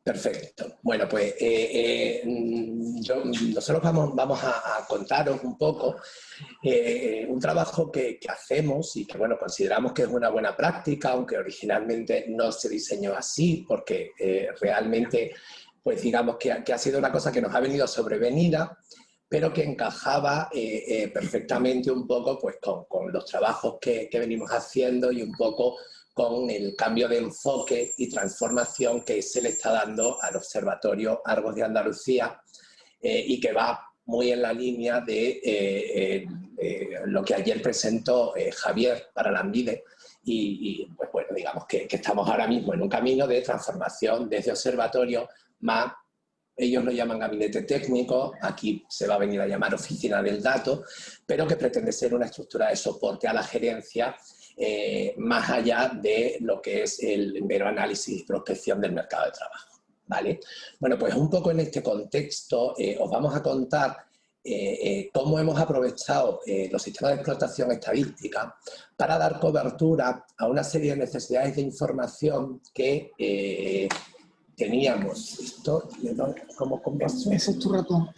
Perfecto. Bueno, pues nosotros vamos a contaros un poco un trabajo que hacemos y que, bueno, consideramos que es una buena práctica, aunque originalmente no se diseñó así, porque realmente, pues digamos que ha sido una cosa que nos ha venido sobrevenida, pero que encajaba perfectamente un poco pues, con los trabajos que venimos haciendo y un poco con el cambio de enfoque y transformación que se le está dando al Observatorio Argos de Andalucía y que va muy en la línea de lo que ayer presentó Javier para la ANVIDE y pues bueno, digamos que estamos ahora mismo en un camino de transformación desde observatorio más. Ellos lo llaman gabinete técnico, aquí se va a venir a llamar oficina del dato, pero que pretende ser una estructura de soporte a la gerencia más allá de lo que es el mero análisis y prospección del mercado de trabajo. ¿Vale? Bueno, pues un poco en este contexto os vamos a contar cómo hemos aprovechado los sistemas de explotación estadística para dar cobertura a una serie de necesidades de información que teníamos. Esto, ¿cómo converso? Ese es tu ratón.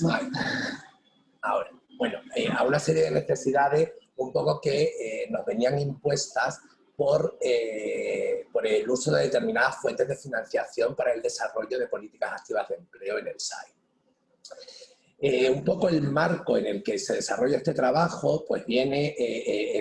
Ahora, bueno, a una serie de necesidades un poco que nos venían impuestas por el uso de determinadas fuentes de financiación para el desarrollo de políticas activas de empleo en el SAI. Un poco el marco en el que se desarrolla este trabajo pues viene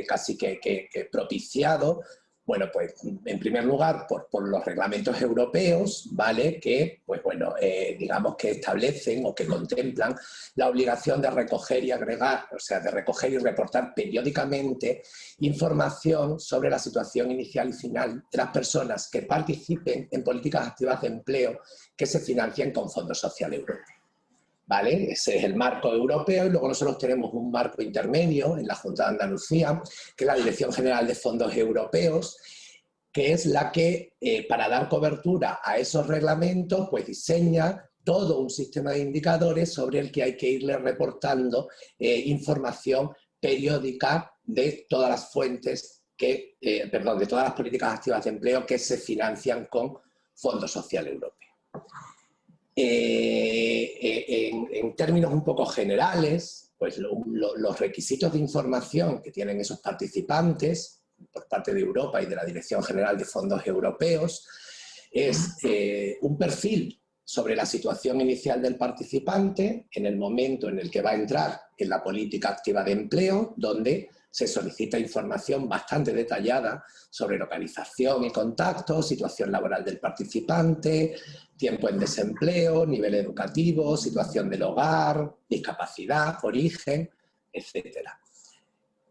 casi que propiciado, bueno, pues en primer lugar por los reglamentos europeos, ¿vale? Que, pues bueno, digamos que establecen o que contemplan la obligación de recoger y agregar, o sea, de recoger y reportar periódicamente información sobre la situación inicial y final de las personas que participen en políticas activas de empleo que se financien con Fondo Social Europeo. ¿Vale? Ese es el marco europeo y luego nosotros tenemos un marco intermedio en la Junta de Andalucía, que es la Dirección General de Fondos Europeos, que es la que, para dar cobertura a esos reglamentos, pues diseña todo un sistema de indicadores sobre el que hay que irle reportando información periódica de todas las fuentes de todas las políticas activas de empleo que se financian con Fondo Social Europeo. En términos un poco generales, pues los requisitos de información que tienen esos participantes por parte de Europa y de la Dirección General de Fondos Europeos es un perfil sobre la situación inicial del participante en el momento en el que va a entrar en la política activa de empleo, donde se solicita información bastante detallada sobre localización y contacto, situación laboral del participante, tiempo en desempleo, nivel educativo, situación del hogar, discapacidad, origen, etcétera.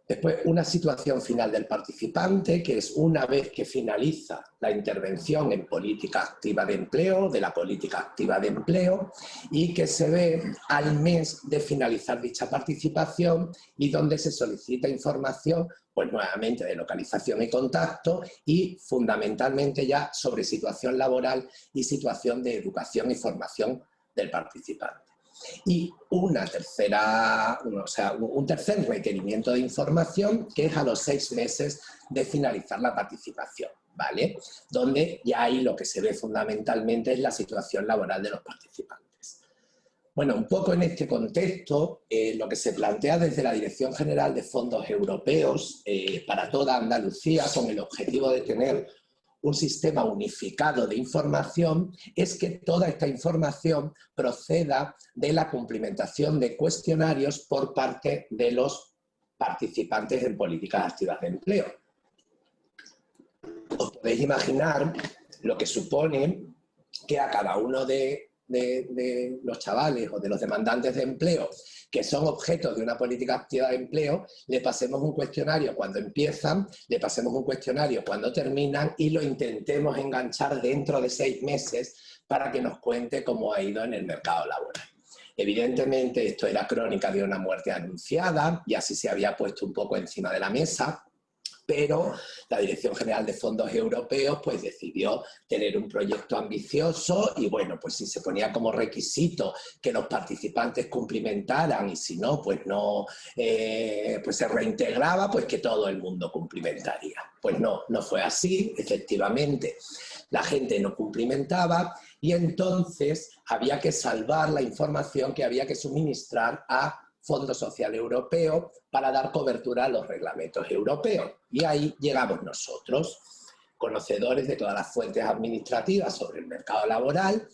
Después, una situación final del participante, que es una vez que finaliza la intervención en política activa de empleo, de la política activa de empleo, y que se ve al mes de finalizar dicha participación y donde se solicita información, pues nuevamente de localización y contacto y fundamentalmente ya sobre situación laboral y situación de educación y formación del participante. Y un tercer requerimiento de información que es a los 6 meses de finalizar la participación, ¿vale? Donde ya ahí lo que se ve fundamentalmente es la situación laboral de los participantes. Bueno, un poco en este contexto, lo que se plantea desde la Dirección General de Fondos Europeos para toda Andalucía con el objetivo de tener un sistema unificado de información es que toda esta información proceda de la cumplimentación de cuestionarios por parte de los participantes en políticas activas de empleo. Os podéis imaginar lo que supone que a cada uno de los chavales o de los demandantes de empleo que son objetos de una política activa de empleo, le pasemos un cuestionario cuando empiezan, le pasemos un cuestionario cuando terminan y lo intentemos enganchar dentro de 6 meses para que nos cuente cómo ha ido en el mercado laboral. Evidentemente esto era crónica de una muerte anunciada y así se había puesto un poco encima de la mesa, pero la Dirección General de Fondos Europeos pues decidió tener un proyecto ambicioso y bueno, pues si se ponía como requisito que los participantes cumplimentaran y si no, pues no, pues se reintegraba, pues que todo el mundo cumplimentaría. Pues no fue así, efectivamente. La gente no cumplimentaba y entonces había que salvar la información que había que suministrar a Fondo Social Europeo para dar cobertura a los reglamentos europeos. Y ahí llegamos nosotros, conocedores de todas las fuentes administrativas sobre el mercado laboral,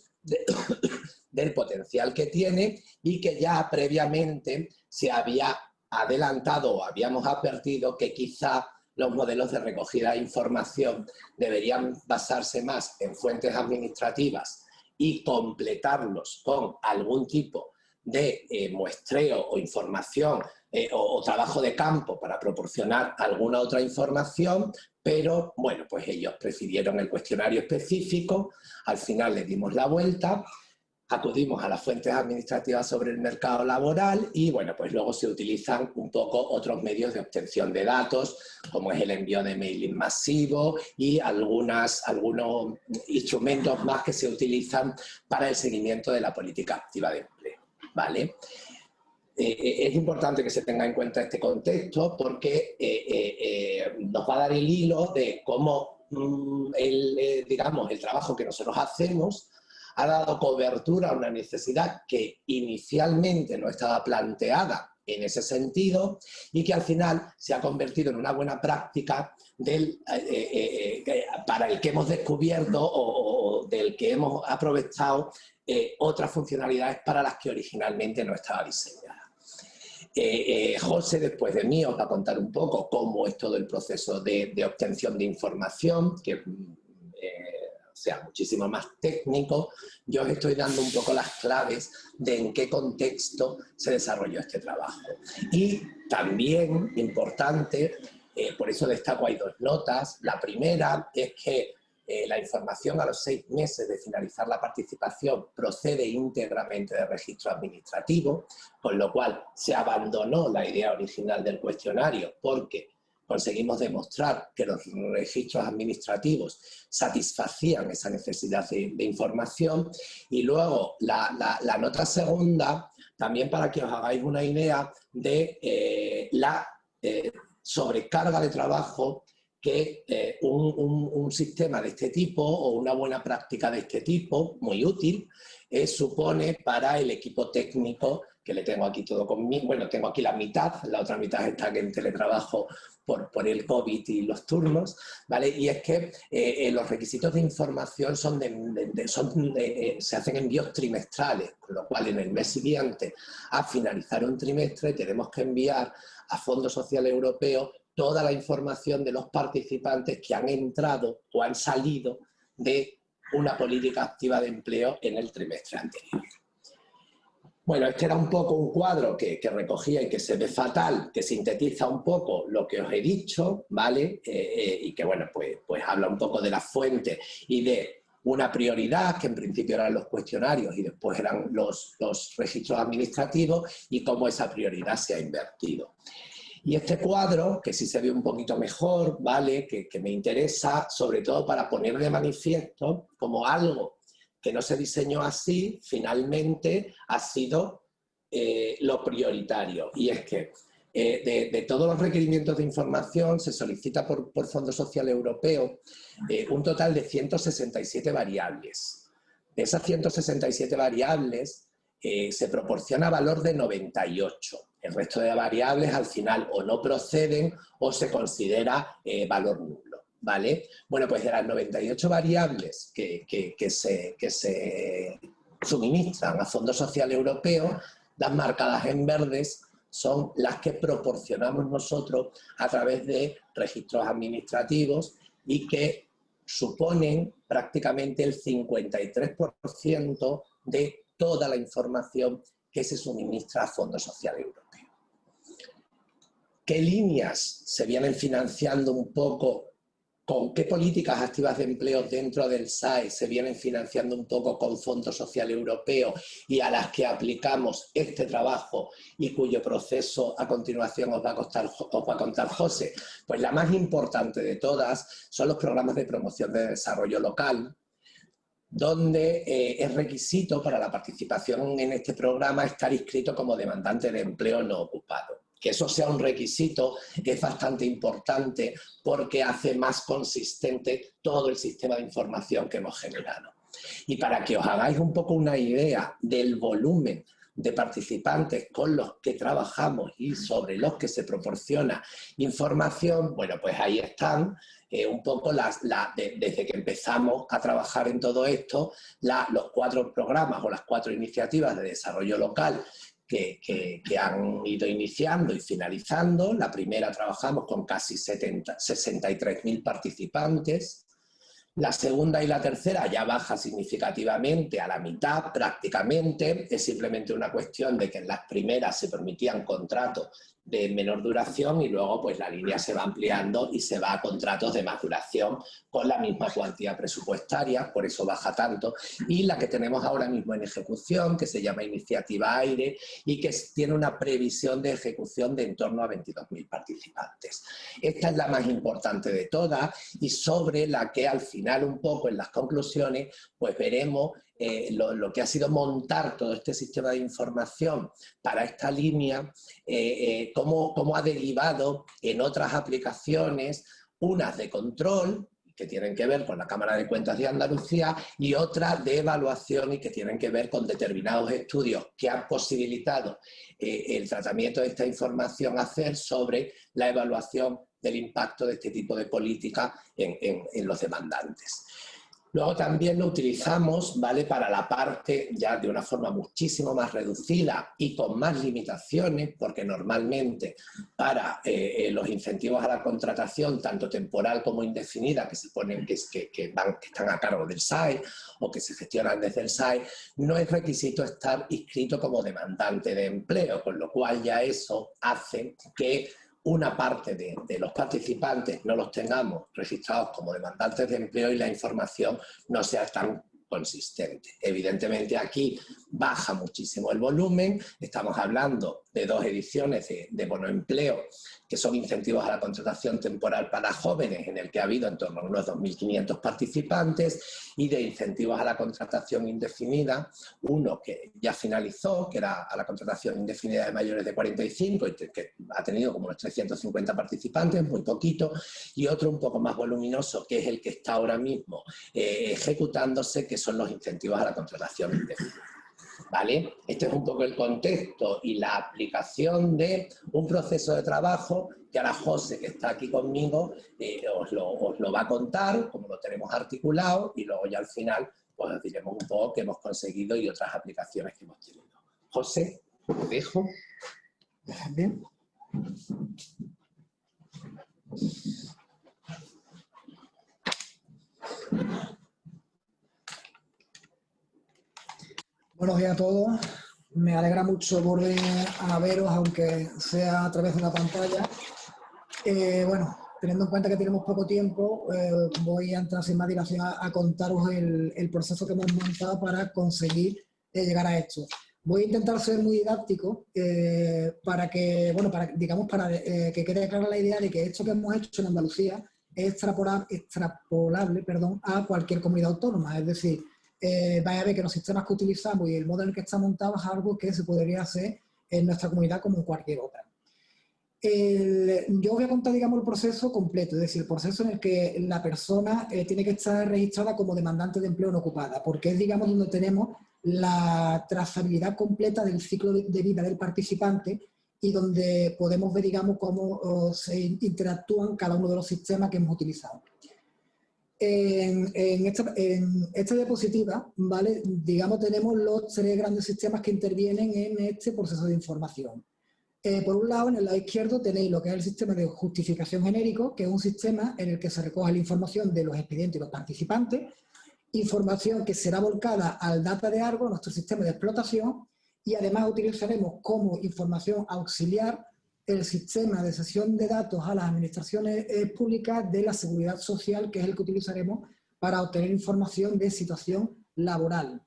del potencial que tiene y que ya previamente se había adelantado o habíamos advertido que quizá los modelos de recogida de información deberían basarse más en fuentes administrativas y completarlos con algún tipo de muestreo o información o trabajo de campo para proporcionar alguna otra información, pero bueno, pues ellos prefirieron el cuestionario específico, al final le dimos la vuelta, acudimos a las fuentes administrativas sobre el mercado laboral y bueno, pues luego se utilizan un poco otros medios de obtención de datos, como es el envío de mailing masivo y algunos instrumentos más que se utilizan para el seguimiento de la política activa de empleo, ¿vale? Es importante que se tenga en cuenta este contexto porque nos va a dar el hilo de cómo digamos, el trabajo que nosotros hacemos ha dado cobertura a una necesidad que inicialmente no estaba planteada en ese sentido y que al final se ha convertido en una buena práctica para el que hemos descubierto o del que hemos aprovechado otras funcionalidades para las que originalmente no estaba diseñada. José, después de mí, os va a contar un poco cómo es todo el proceso de obtención de información, que sea muchísimo más técnico. Yo os estoy dando un poco las claves de en qué contexto se desarrolló este trabajo. Y también, importante, por eso destaco, hay dos notas. La primera es que la información a los 6 meses de finalizar la participación procede íntegramente del registro administrativo, con lo cual se abandonó la idea original del cuestionario porque conseguimos demostrar que los registros administrativos satisfacían esa necesidad de información. Y luego la nota segunda, también para que os hagáis una idea de la sobrecarga de trabajo que un sistema de este tipo o una buena práctica de este tipo, muy útil, supone para el equipo técnico, que le tengo aquí todo conmigo. Bueno, tengo aquí la mitad, la otra mitad está en teletrabajo por el COVID y los turnos, ¿vale? Y es que los requisitos de información se hacen envíos trimestrales, con lo cual en el mes siguiente, a finalizar un trimestre, tenemos que enviar a Fondo Social Europeo toda la información de los participantes que han entrado o han salido de una política activa de empleo en el trimestre anterior. Bueno, este era un poco un cuadro que recogía y que se ve fatal, que sintetiza un poco lo que os he dicho, ¿vale? Y que, bueno, pues habla un poco de la fuente y de una prioridad, que en principio eran los cuestionarios y después eran los registros administrativos, y cómo esa prioridad se ha invertido. Y este cuadro, que sí se ve un poquito mejor, ¿vale? Que me interesa, sobre todo para poner de manifiesto como algo que no se diseñó así, finalmente ha sido lo prioritario. Y es que de todos los requerimientos de información se solicita por Fondo Social Europeo un total de 167 variables. De esas 167 variables se proporciona valor de 98. El resto de variables al final o no proceden o se considera valor nulo, ¿vale? Bueno, pues de las 98 variables que se suministran a Fondo Social Europeo, las marcadas en verdes son las que proporcionamos nosotros a través de registros administrativos y que suponen prácticamente el 53% de toda la información que se suministra a Fondo Social Europeo. ¿Qué líneas se vienen financiando un poco? ¿Con qué políticas activas de empleo dentro del SAE se vienen financiando un poco con Fondo Social Europeo y a las que aplicamos este trabajo y cuyo proceso a continuación os va a contar José? Pues la más importante de todas son los programas de promoción de desarrollo local, donde es requisito para la participación en este programa estar inscrito como demandante de empleo no ocupado. Que eso sea un requisito es bastante importante porque hace más consistente todo el sistema de información que hemos generado. Y para que os hagáis un poco una idea del volumen de participantes con los que trabajamos y sobre los que se proporciona información, bueno, pues ahí están un poco desde que empezamos a trabajar en todo esto, los 4 programas o las 4 iniciativas de desarrollo local que han ido iniciando y finalizando. La primera trabajamos con casi 63.000 participantes. La segunda y la tercera ya baja significativamente a la mitad prácticamente. Es simplemente una cuestión de que en las primeras se permitían contratos de menor duración y luego pues la línea se va ampliando y se va a contratos de más duración con la misma cuantía presupuestaria, por eso baja tanto. Y la que tenemos ahora mismo en ejecución, que se llama Iniciativa Aire y que tiene una previsión de ejecución de en torno a 22.000 participantes. Esta es la más importante de todas y sobre la que al final un poco en las conclusiones pues veremos lo que ha sido montar todo este sistema de información para esta línea, cómo ha derivado en otras aplicaciones, unas de control, que tienen que ver con la Cámara de Cuentas de Andalucía, y otras de evaluación y que tienen que ver con determinados estudios que han posibilitado el tratamiento de esta información hacer sobre la evaluación del impacto de este tipo de política en los demandantes. Luego también lo utilizamos, ¿vale?, para la parte ya de una forma muchísimo más reducida y con más limitaciones, porque normalmente para los incentivos a la contratación, tanto temporal como indefinida, que se ponen que están a cargo del SAE o que se gestionan desde el SAE, no es requisito estar inscrito como demandante de empleo, con lo cual ya eso hace que una parte de los participantes no los tengamos registrados como demandantes de empleo y la información no sea tan consistente. Evidentemente aquí baja muchísimo el volumen, estamos hablando de 2 ediciones de bono empleo, que son incentivos a la contratación temporal para jóvenes, en el que ha habido en torno a unos 2.500 participantes, y de incentivos a la contratación indefinida, uno que ya finalizó, que era a la contratación indefinida de mayores de 45, y que ha tenido como unos 350 participantes, muy poquito, y otro un poco más voluminoso, que es el que está ahora mismo ejecutándose, que son los incentivos a la contratación indefinida. ¿Vale? Este es un poco el contexto y la aplicación de un proceso de trabajo que ahora José, que está aquí conmigo, os lo va a contar, como lo tenemos articulado, y luego ya al final pues os diremos un poco qué hemos conseguido y otras aplicaciones que hemos tenido. José, te dejo. Bien. Buenos días a todos. Me alegra mucho volver a veros, aunque sea a través de una pantalla. Bueno, teniendo en cuenta que tenemos poco tiempo, voy a entrar sin más dilación a contaros el proceso que hemos montado para conseguir llegar a esto. Voy a intentar ser muy didáctico para que, bueno, que quede clara la idea de que esto que hemos hecho en Andalucía es extrapolable, a cualquier comunidad autónoma. Es decir, vais a ver que los sistemas que utilizamos y el modo en el que está montado es algo que se podría hacer en nuestra comunidad como en cualquier otra. Yo voy a contar, digamos, el proceso completo, es decir, el proceso en el que la persona tiene que estar registrada como demandante de empleo no ocupada, porque es, digamos, donde tenemos la trazabilidad completa del ciclo de vida del participante y donde podemos ver, digamos, cómo se interactúan cada uno de los sistemas que hemos utilizado. En esta diapositiva, ¿vale?, digamos, tenemos los 3 grandes sistemas que intervienen en este proceso de información. Por un lado, en el lado izquierdo tenéis lo que es el sistema de justificación genérico, que es un sistema en el que se recoge la información de los expedientes y los participantes, información que será volcada al data de Argo, nuestro sistema de explotación, y además utilizaremos como información auxiliar el sistema de cesión de datos a las administraciones públicas de la seguridad social, que es el que utilizaremos para obtener información de situación laboral.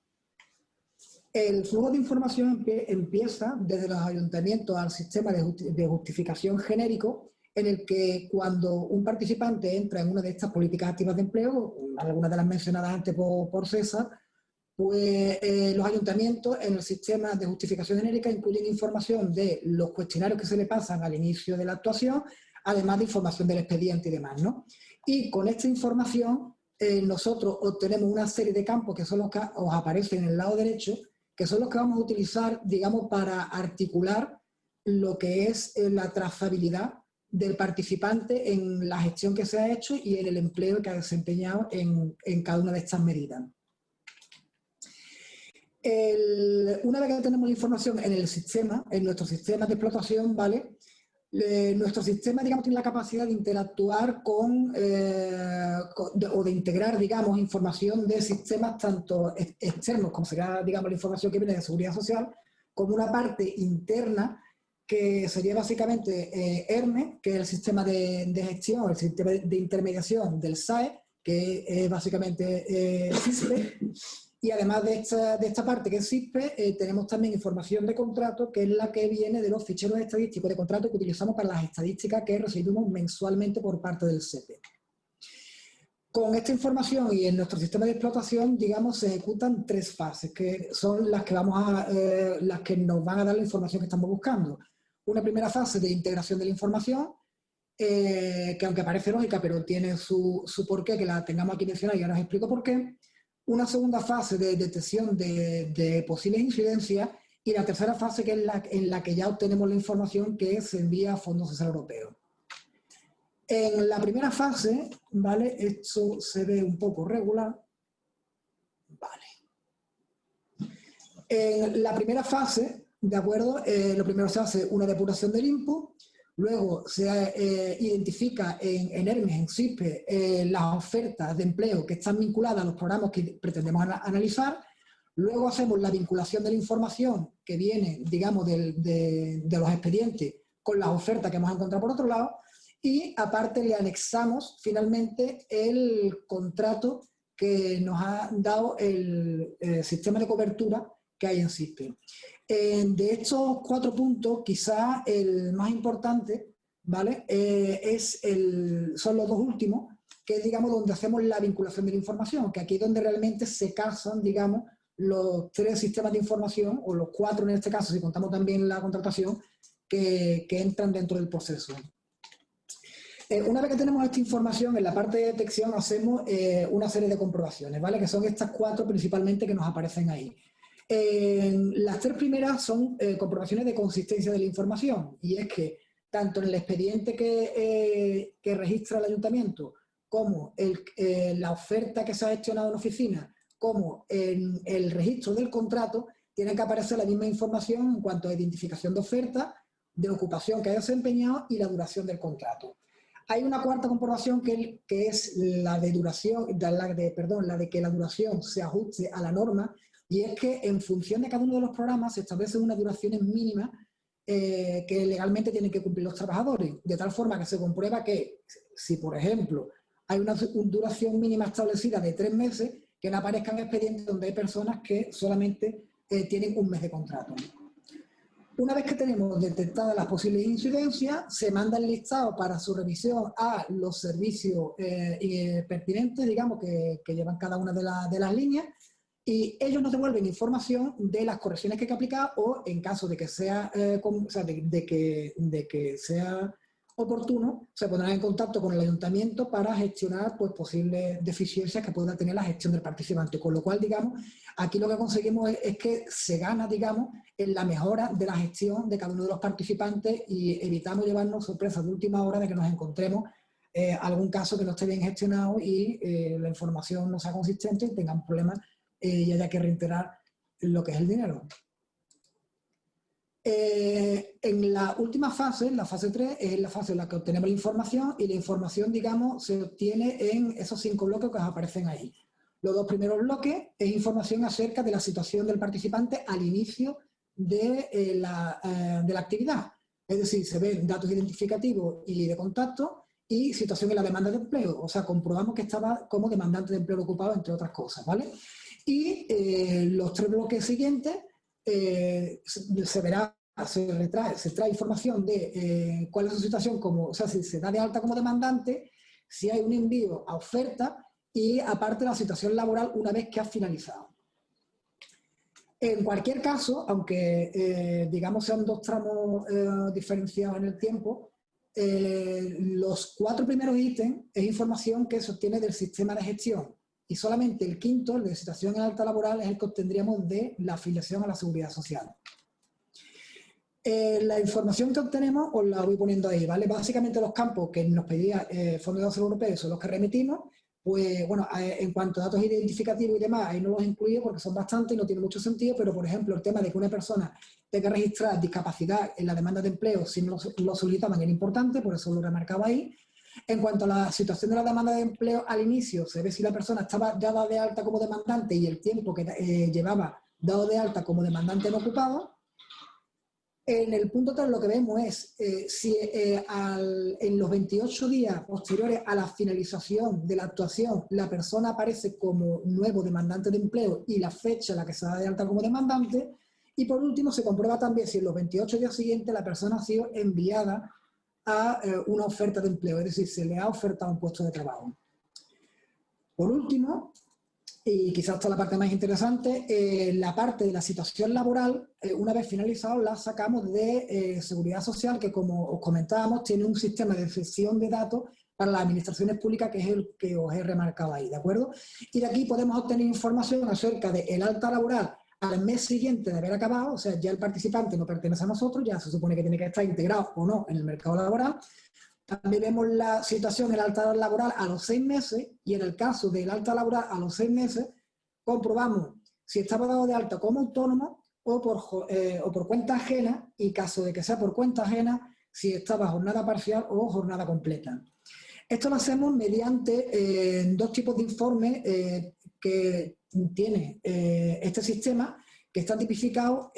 El flujo de información empieza desde los ayuntamientos al sistema de justificación genérico, en el que cuando un participante entra en una de estas políticas activas de empleo, algunas de las mencionadas antes por César, pues los ayuntamientos en el sistema de justificación genérica incluyen información de los cuestionarios que se le pasan al inicio de la actuación, además de información del expediente y demás, ¿no? Y con esta información nosotros obtenemos una serie de campos que son los que os aparecen en el lado derecho, que son los que vamos a utilizar, digamos, para articular lo que es la trazabilidad del participante en la gestión que se ha hecho y en el empleo que ha desempeñado en cada una de estas medidas. Una vez que tenemos la información en el sistema, en nuestro sistema de explotación, ¿vale? Nuestro sistema, digamos, tiene la capacidad de interactuar o de integrar, digamos, información de sistemas tanto externos, como será, digamos, la información que viene de seguridad social, como una parte interna que sería básicamente ERME, que es el sistema de gestión, el sistema de intermediación del SAE, que es básicamente CISPE. Y además de esta parte que es CISPE, tenemos también información de contrato, que es la que viene de los ficheros estadísticos de contrato que utilizamos para las estadísticas que recibimos mensualmente por parte del SEPE. Con esta información y en nuestro sistema de explotación, digamos, se ejecutan 3 fases, que son las que, las que nos van a dar la información que estamos buscando. Una primera fase de integración de la información, que aunque parece lógica, pero tiene su porqué, que la tengamos aquí mencionada y ahora os explico por qué. Una segunda fase de detección de posibles incidencias y la tercera fase, que es en la que ya obtenemos la información que se envía a Fondo Social Europeo. En la primera fase, ¿vale? Esto se ve un poco regular. Vale. En la primera fase, ¿de acuerdo? Lo primero se hace una depuración del input. Luego se identifica en ERME, en CISPE, las ofertas de empleo que están vinculadas a los programas que pretendemos analizar. Luego hacemos la vinculación de la información que viene, digamos, de los expedientes con las ofertas que hemos encontrado por otro lado. Y aparte le anexamos finalmente el contrato que nos ha dado el sistema de cobertura que hay en CISPE. De estos 4 puntos, quizá el más importante, ¿vale? Son los 2 últimos, que es, digamos, donde hacemos la vinculación de la información, que aquí es donde realmente se casan, digamos, los 3 sistemas de información, o los 4 en este caso, si contamos también la contratación, que entran dentro del proceso. Una vez que tenemos esta información, en la parte de detección hacemos una serie de comprobaciones, ¿vale? Que son estas 4 principalmente que nos aparecen ahí. Las 3 primeras son comprobaciones de consistencia de la información, y es que tanto en el expediente que registra el ayuntamiento, como la oferta que se ha gestionado en oficina, como en el registro del contrato, tiene que aparecer la misma información en cuanto a identificación de oferta, de ocupación que haya desempeñado y la duración del contrato. Hay una cuarta comprobación que es la de duración, la de que la duración se ajuste a la norma, y es que en función de cada uno de los programas se establecen unas duraciones mínimas que legalmente tienen que cumplir los trabajadores, de tal forma que se comprueba que si, por ejemplo, hay una duración mínima establecida de 3 meses, que no aparezcan expedientes donde hay personas que solamente tienen 1 mes de contrato. Una vez que tenemos detectadas las posibles incidencias, se manda el listado para su revisión a los servicios pertinentes, digamos, que llevan cada una de las líneas, y ellos nos devuelven información de las correcciones que hay que aplicar, o en caso de que sea, de que sea oportuno, se pondrán en contacto con el ayuntamiento para gestionar, pues, posibles deficiencias que pueda tener la gestión del participante. Con lo cual, digamos, aquí lo que conseguimos es que se gana, digamos, en la mejora de la gestión de cada uno de los participantes, y evitamos llevarnos sorpresas de última hora de que nos encontremos algún caso que no esté bien gestionado y la información no sea consistente y tengan problemas y haya que reiterar lo que es el dinero. En la última fase, la fase 3, es la fase en la que obtenemos la información, y la información, digamos, se obtiene en esos 5 bloques que os aparecen ahí. Los 2 primeros bloques es información acerca de la situación del participante al inicio de la actividad. Es decir, se ven datos identificativos y de contacto y situación en la demanda de empleo. O sea, comprobamos que estaba como demandante de empleo ocupado, entre otras cosas, ¿vale? Y los 3 bloques siguientes se trae información de cuál es su situación, o sea, si se da de alta como demandante, si hay un envío a oferta, y aparte la situación laboral una vez que ha finalizado. En cualquier caso, aunque digamos sean 2 tramos diferenciados en el tiempo, los 4 primeros ítems es información que se obtiene del sistema de gestión y solamente el quinto, el de situación en alta laboral, es el que obtendríamos de la afiliación a la seguridad social. La información que obtenemos os la voy poniendo ahí, ¿vale? Básicamente los campos que nos pedía Fondo de Datos Europeos son los que remitimos, pues bueno, en cuanto a datos identificativos y demás, ahí no los incluyo porque son bastantes y no tiene mucho sentido, pero por ejemplo el tema de que una persona tenga que registrar discapacidad en la demanda de empleo si no lo solicitaban era importante, por eso lo remarcaba ahí. En cuanto a la situación de la demanda de empleo al inicio, se ve si la persona estaba dada de alta como demandante y el tiempo que llevaba dado de alta como demandante no ocupado. En el punto 3 lo que vemos es si en los 28 días posteriores a la finalización de la actuación la persona aparece como nuevo demandante de empleo y la fecha en la que se da de alta como demandante. Y por último se comprueba también si en los 28 días siguientes la persona ha sido enviada a una oferta de empleo, es decir, se le ha ofertado un puesto de trabajo. Por último, y quizás esta es la parte más interesante, la parte de la situación laboral, una vez finalizado, la sacamos de Seguridad Social, que como os comentábamos, tiene un sistema de gestión de datos para las administraciones públicas, que es el que os he remarcado ahí, ¿de acuerdo? Y de aquí podemos obtener información acerca del alta laboral al mes siguiente de haber acabado, o sea, ya el participante no pertenece a nosotros, ya se supone que tiene que estar integrado o no en el mercado laboral. También vemos la situación en el alta laboral a los 6 meses y en el caso del alta laboral a los 6 meses comprobamos si estaba dado de alta como autónomo o por cuenta ajena y caso de que sea por cuenta ajena si estaba jornada parcial o jornada completa. Esto lo hacemos mediante 2 tipos de informes que tiene este sistema que están tipificados.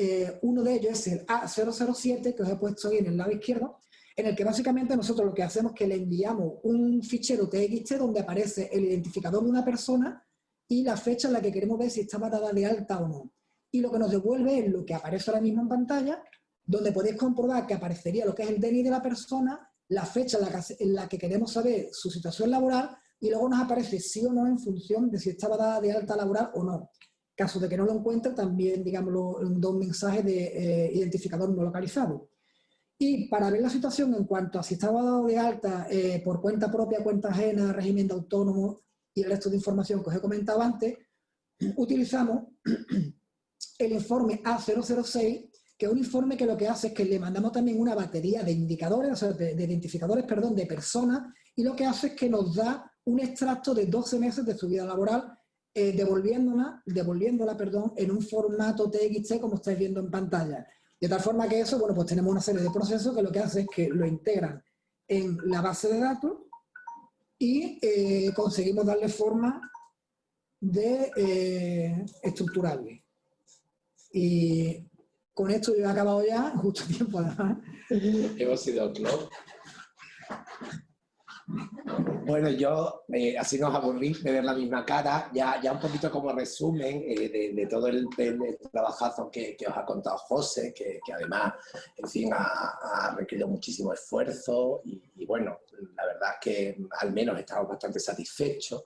Uno de ellos es el A007 que os he puesto ahí en el lado izquierdo, en el que básicamente nosotros lo que hacemos es que le enviamos un fichero TXT donde aparece el identificador de una persona y la fecha en la que queremos ver si estaba dada de alta o no. Y lo que nos devuelve es lo que aparece ahora mismo en pantalla, donde podéis comprobar que aparecería lo que es el DNI de la persona, la fecha en la que queremos saber su situación laboral y luego nos aparece sí o no en función de si estaba dada de alta laboral o no. Caso de que no lo encuentre, también, digámoslo, da un mensaje de identificador no localizado. Y para ver la situación en cuanto a si estaba dado de alta por cuenta propia, cuenta ajena, régimen de autónomo y el resto de información que os he comentado antes, utilizamos el informe A006, que es un informe que lo que hace es que le mandamos también una batería de indicadores, o sea, de identificadores, perdón, de personas, y lo que hace es que nos da un extracto de 12 meses de su vida laboral, devolviéndola, en un formato TXT como estáis viendo en pantalla. De tal forma que eso, bueno, pues tenemos una serie de procesos que lo que hace es que lo integran en la base de datos y conseguimos darle forma de estructurarle. Y con esto yo he acabado ya, justo tiempo además. Hemos sido club. Bueno, yo, así nos aburrí de ver la misma cara, ya un poquito como resumen de todo el trabajazo que os ha contado José, que además, en fin, ha requerido muchísimo esfuerzo y bueno, la verdad es que al menos estamos bastante satisfechos.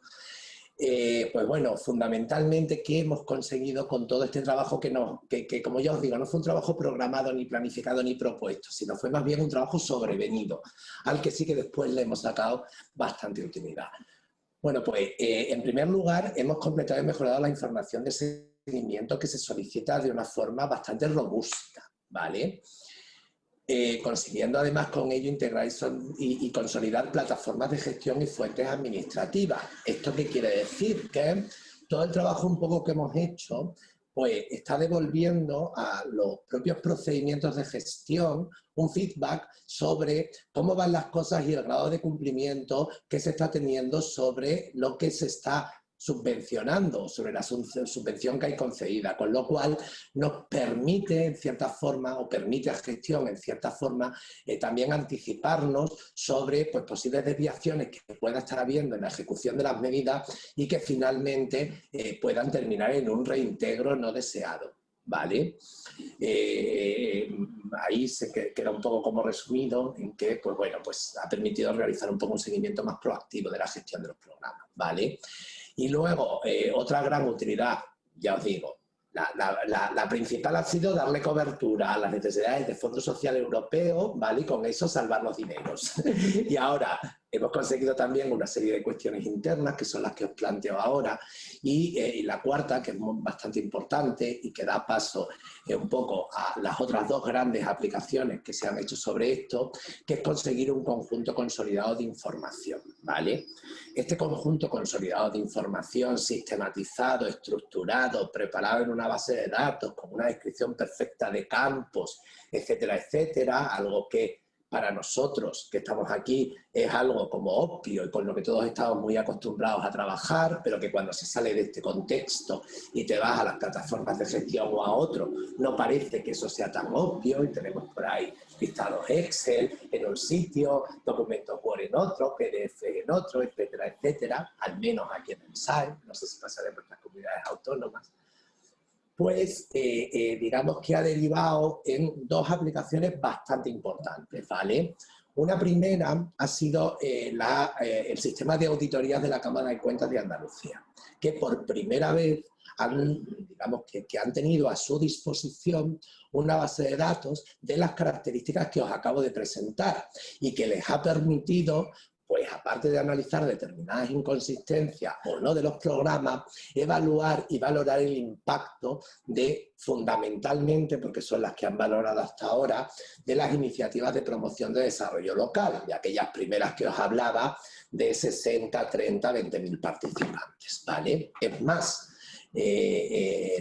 Pues bueno, fundamentalmente, ¿qué hemos conseguido con todo este trabajo que, como ya os digo, no fue un trabajo programado, ni planificado, ni propuesto, sino fue más bien un trabajo sobrevenido, al que sí que después le hemos sacado bastante utilidad? Bueno, pues en primer lugar, hemos completado y mejorado la información de seguimiento que se solicita de una forma bastante robusta, ¿vale? Consiguiendo además con ello integrar y consolidar plataformas de gestión y fuentes administrativas. ¿Esto qué quiere decir? Que todo el trabajo un poco que hemos hecho pues está devolviendo a los propios procedimientos de gestión un feedback sobre cómo van las cosas y el grado de cumplimiento que se está teniendo sobre lo que se está subvencionando, sobre la subvención que hay concedida, con lo cual nos permite en cierta forma, o permite a gestión en cierta forma, también anticiparnos sobre pues, posibles desviaciones que pueda estar habiendo en la ejecución de las medidas y que finalmente puedan terminar en un reintegro no deseado, ¿vale? Ahí se queda un poco como resumido en que, pues bueno, pues ha permitido realizar un poco un seguimiento más proactivo de la gestión de los programas, ¿vale? Y luego, otra gran utilidad, ya os digo, La principal ha sido darle cobertura a las necesidades de Fondo Social Europeo, ¿vale? Y con eso salvar los dineros. Y ahora hemos conseguido también una serie de cuestiones internas, que son las que os planteo ahora, y la cuarta, que es bastante importante y que da paso un poco a las otras dos grandes aplicaciones que se han hecho sobre esto, que es conseguir un conjunto consolidado de información, ¿vale? Este conjunto consolidado de información, sistematizado, estructurado, preparado en una base de datos, con una descripción perfecta de campos, etcétera, etcétera, algo que para nosotros que estamos aquí es algo como obvio y con lo que todos estamos muy acostumbrados a trabajar, pero que cuando se sale de este contexto y te vas a las plataformas de gestión o a otro, no parece que eso sea tan obvio, y tenemos por ahí listados Excel en un sitio, documentos Word en otro, PDF en otro, etcétera, etcétera, al menos aquí en el SAE, no sé si pasará en nuestras comunidades autónomas. Pues digamos que ha derivado en dos aplicaciones bastante importantes, ¿vale? Una primera ha sido el sistema de auditorías de la Cámara de Cuentas de Andalucía, que por primera vez digamos que han tenido a su disposición una base de datos de las características que os acabo de presentar y que les ha permitido, pues aparte de analizar determinadas inconsistencias o no de los programas, evaluar y valorar el impacto de, fundamentalmente, porque son las que han valorado hasta ahora, de las iniciativas de promoción de desarrollo local, de aquellas primeras que os hablaba de 60, 30, 20.000 participantes, ¿vale? Es más,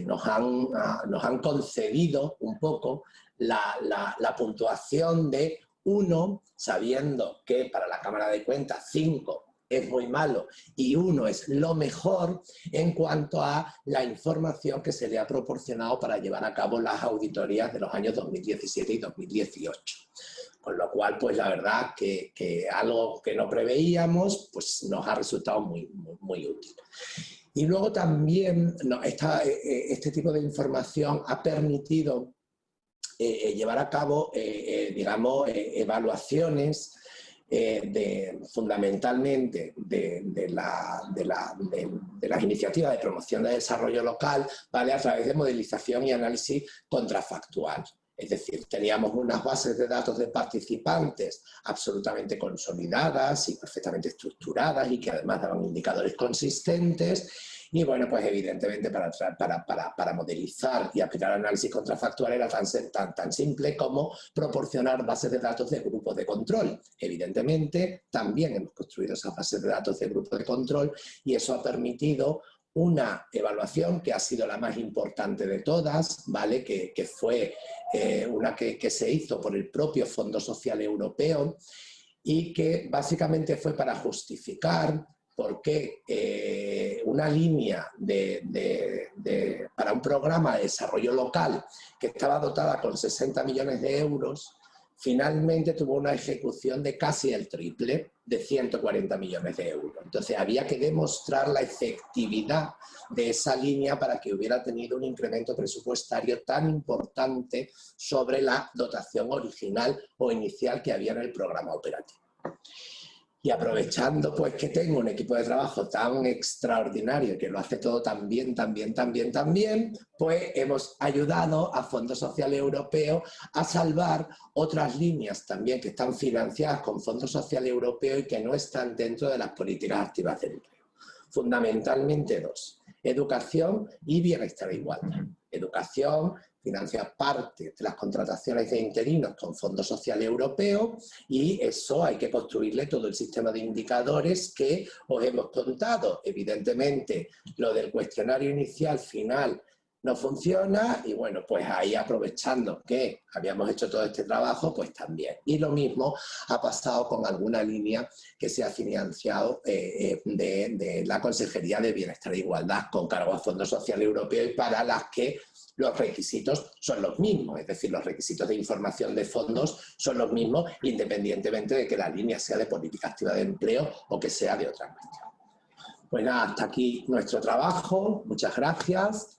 nos han concedido un poco la puntuación de 1, sabiendo que para la Cámara de Cuentas 5 es muy malo y 1 es lo mejor en cuanto a la información que se le ha proporcionado para llevar a cabo las auditorías de los años 2017 y 2018. Con lo cual, pues la verdad que algo que no preveíamos, pues nos ha resultado muy, muy, muy útil. Y luego también este tipo de información ha permitido llevar a cabo, digamos, evaluaciones fundamentalmente de las iniciativas de promoción de desarrollo local, ¿vale? A través de modelización y análisis contrafactual. Es decir, teníamos unas bases de datos de participantes absolutamente consolidadas y perfectamente estructuradas y que además daban indicadores consistentes. Y bueno, pues evidentemente para modelizar y aplicar análisis contrafactual era tan simple como proporcionar bases de datos de grupos de control. Evidentemente también hemos construido esas bases de datos de grupos de control y eso ha permitido una evaluación que ha sido la más importante de todas, ¿vale? Que fue una que se hizo por el propio Fondo Social Europeo y que básicamente fue para justificar por qué una línea para un programa de desarrollo local que estaba dotada con 60 millones de euros, finalmente tuvo una ejecución de casi el triple, de 140 millones de euros. Entonces había que demostrar la efectividad de esa línea para que hubiera tenido un incremento presupuestario tan importante sobre la dotación original o inicial que había en el programa operativo. Y aprovechando pues que tengo un equipo de trabajo tan extraordinario y que lo hace todo tan bien, pues hemos ayudado a Fondo Social Europeo a salvar otras líneas también que están financiadas con Fondo Social Europeo y que no están dentro de las políticas activas de empleo. Fundamentalmente dos: educación y bienestar e igualdad. Educación financia parte de las contrataciones de interinos con Fondo Social Europeo y eso hay que construirle todo el sistema de indicadores que os hemos contado. Evidentemente, lo del cuestionario inicial final no funciona y bueno, pues ahí aprovechando que habíamos hecho todo este trabajo, pues también. Y lo mismo ha pasado con alguna línea que se ha financiado de la Consejería de Bienestar e Igualdad con cargo a Fondo Social Europeo y para las que los requisitos son los mismos, es decir, los requisitos de información de fondos son los mismos independientemente de que la línea sea de política activa de empleo o que sea de otra cuestión. Pues nada, hasta aquí nuestro trabajo, muchas gracias